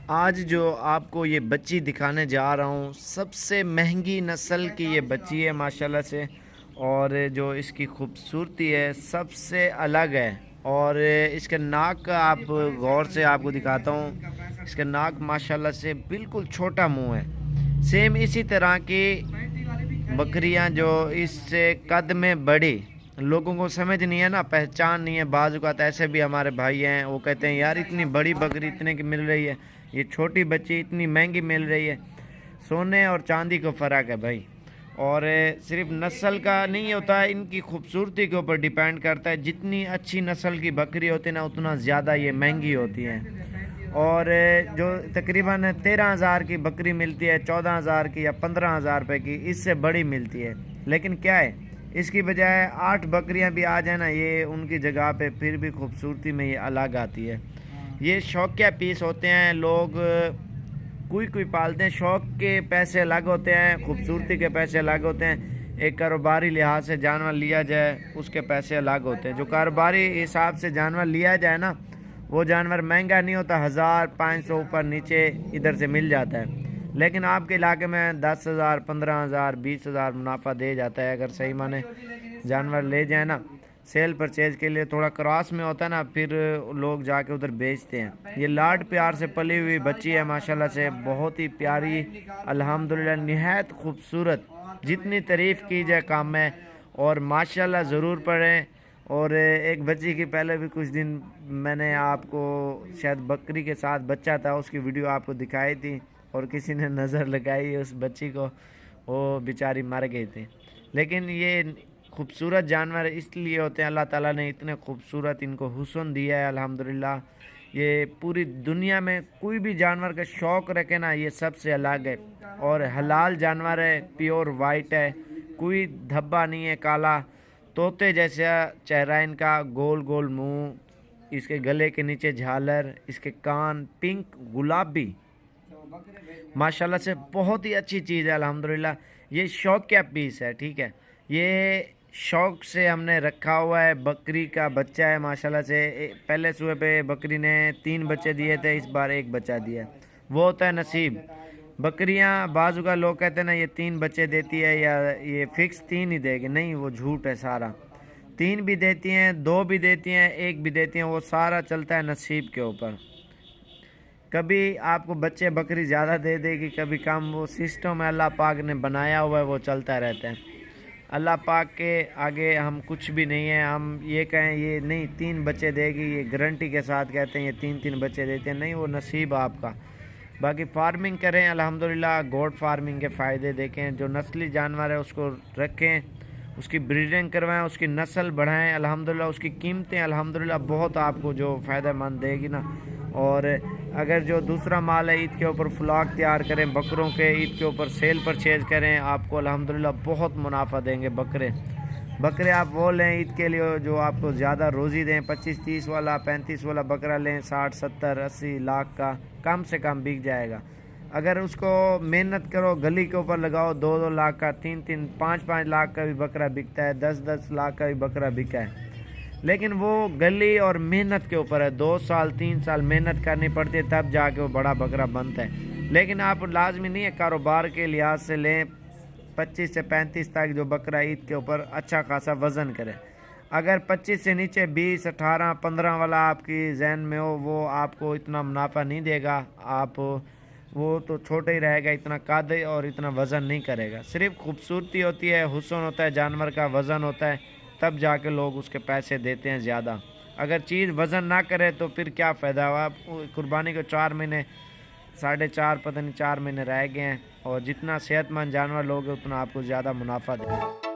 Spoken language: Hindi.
आज जो आपको ये बच्ची दिखाने जा रहा हूँ, सबसे महंगी नस्ल की ये बच्ची है माशाल्लाह से। और जो इसकी खूबसूरती है सबसे अलग है। और इसके नाक का आप गौर से आपको दिखाता हूँ। इसका नाक माशाल्लाह से बिल्कुल छोटा मुंह है। सेम इसी तरह की बकरियां जो इससे कद में बड़ी, लोगों को समझ नहीं है ना, पहचान नहीं है। बाज़ औक़ात ऐसे भी हमारे भाई हैं, वो कहते हैं यार इतनी बड़ी बकरी इतने की मिल रही है, ये छोटी बच्ची इतनी महंगी मिल रही है। सोने और चांदी को फ़र्क है भाई। और सिर्फ नस्ल का नहीं होता है, इनकी खूबसूरती के ऊपर डिपेंड करता है। जितनी अच्छी नस्ल की बकरी होती है ना, उतना ज़्यादा ये महंगी होती हैं। और जो तकरीबन 13,000 की बकरी मिलती है, 14,000 की या 15,000 रुपये की, इससे बड़ी मिलती है। लेकिन क्या है, इसकी बजाय 8 बकरियां भी आ जाए ना, ये उनकी जगह पे फिर भी खूबसूरती में ये अलग आती है। ये शौकिया पीस होते हैं। लोग कोई पालते हैं, शौक के पैसे अलग होते हैं, खूबसूरती के पैसे अलग होते हैं। एक कारोबारी लिहाज से जानवर लिया जाए, उसके पैसे अलग होते हैं। जो कारोबारी हिसाब से जानवर लिया जाए ना, वो जानवर महंगा नहीं होता, 1,000-500 ऊपर नीचे इधर से मिल जाता है। लेकिन आपके इलाके में 10,000, 15,000, 20,000 मुनाफा दे जाता है अगर सही माने जानवर ले जाए ना। सेल परचेज के लिए थोड़ा क्रॉस में होता है ना, फिर लोग जाके उधर बेचते हैं। ये लाड प्यार से पली हुई बच्ची है माशाल्लाह से, बहुत ही प्यारी, अल्हम्दुलिल्लाह निहायत खूबसूरत। जितनी तारीफ़ की जाए कम है। और माशाल्लाह ज़रूर पढ़ें। और एक बच्ची की पहले भी कुछ दिन मैंने आपको शायद बकरी के साथ बच्चा था, उसकी वीडियो आपको दिखाई थी, और किसी ने नज़र लगाई उस बच्ची को, वो बेचारी मर गई थी। लेकिन ये खूबसूरत जानवर इसलिए होते हैं, अल्लाह ताला ने इतने खूबसूरत इनको हुस्न दिया है अल्हम्दुलिल्लाह। ये पूरी दुनिया में कोई भी जानवर का शौक़ रखे ना, ये सबसे अलग है। और हलाल जानवर है, प्योर वाइट है, कोई धब्बा नहीं है काला। तोते जैसा चेहरा इनका, गोल गोल मुंह, इसके गले के नीचे झालर, इसके कान पिंक गुलाबी, माशाल्लाह से बहुत ही अच्छी चीज़ है अल्हम्दुलिल्लाह। ये शौकिया पीस है, ठीक है। ये शौक़ से हमने रखा हुआ है। बकरी का बच्चा है माशाल्लाह से। पहले सुबह पे बकरी ने 3 बच्चे दिए थे, इस बार 1 बच्चा दिया। वो होता है नसीब। बकरियां बाजू का लोग कहते हैं ना ये 3 बच्चे देती है या ये फिक्स 3 ही देगी, नहीं, वो झूठ है सारा। 3 भी देती हैं, 2 भी देती हैं, 1 भी देती हैं, वो सारा चलता है नसीब के ऊपर। कभी आपको बच्चे बकरी ज़्यादा दे देगी, कभी कम। वो सिस्टम है अल्लाह पाक ने बनाया हुआ है, वो चलता रहता है। अल्लाह पाक के आगे हम कुछ भी नहीं है। हम ये कहें ये नहीं 3 बच्चे देगी, ये गारंटी के साथ कहते हैं ये 3-3 बच्चे देते हैं, नहीं, वो नसीब आपका। बाकी फार्मिंग करें अल्हम्दुलिल्लाह, गोट फार्मिंग के फ़ायदे देखें। जो नस्ली जानवर है उसको रखें, उसकी ब्रीडिंग करवाएं, उसकी नस्ल बढ़ाएं अल्हम्दुलिल्लाह। उसकी कीमतें अल्हम्दुलिल्लाह बहुत आपको जो फ़ायदेमंद देगी ना। और अगर जो दूसरा माल है, ईद के ऊपर फ्लॉक तैयार करें बकरों के, ईद के ऊपर सेल परचेज करें, आपको अल्हम्दुलिल्लाह बहुत मुनाफा देंगे बकरे आप वो लें ईद के लिए जो आपको ज़्यादा रोज़ी दें। 25-30 वाला, 35 वाला बकरा लें, 60-70-80 लाख का कम से कम बिक जाएगा। अगर उसको मेहनत करो, गली के ऊपर लगाओ, 2-2 लाख का, 3-3, 5-5 लाख का भी बकरा बिकता है, 10-10 लाख का भी बकरा बिका है। लेकिन वो गली और मेहनत के ऊपर है। 2 साल 3 साल मेहनत करनी पड़ती है, तब जाके वो बड़ा बकरा बनता है। लेकिन आप लाजमी नहीं है कारोबार के लिहाज से लें 25 से 35 तक जो बकरा ईद के ऊपर अच्छा खासा वज़न करे। अगर 25 से नीचे 20, 18, 15 वाला आपकी जहन में हो, वो आपको इतना मुनाफा नहीं देगा। आप वो तो छोटा ही रहेगा, इतना कद और इतना वज़न नहीं करेगा। सिर्फ खूबसूरती होती है, हुस्न होता है जानवर का, वज़न होता है, तब जाके लोग उसके पैसे देते हैं ज़्यादा। अगर चीज़ वज़न ना करे तो फिर क्या फ़ायदा हुआ। आप कुर्बानी को 4 महीने, 4.5 पता नहीं 4 महीने रह गए हैं, और जितना सेहतमंद जानवर लोगे उतना आपको ज़्यादा मुनाफा देगा।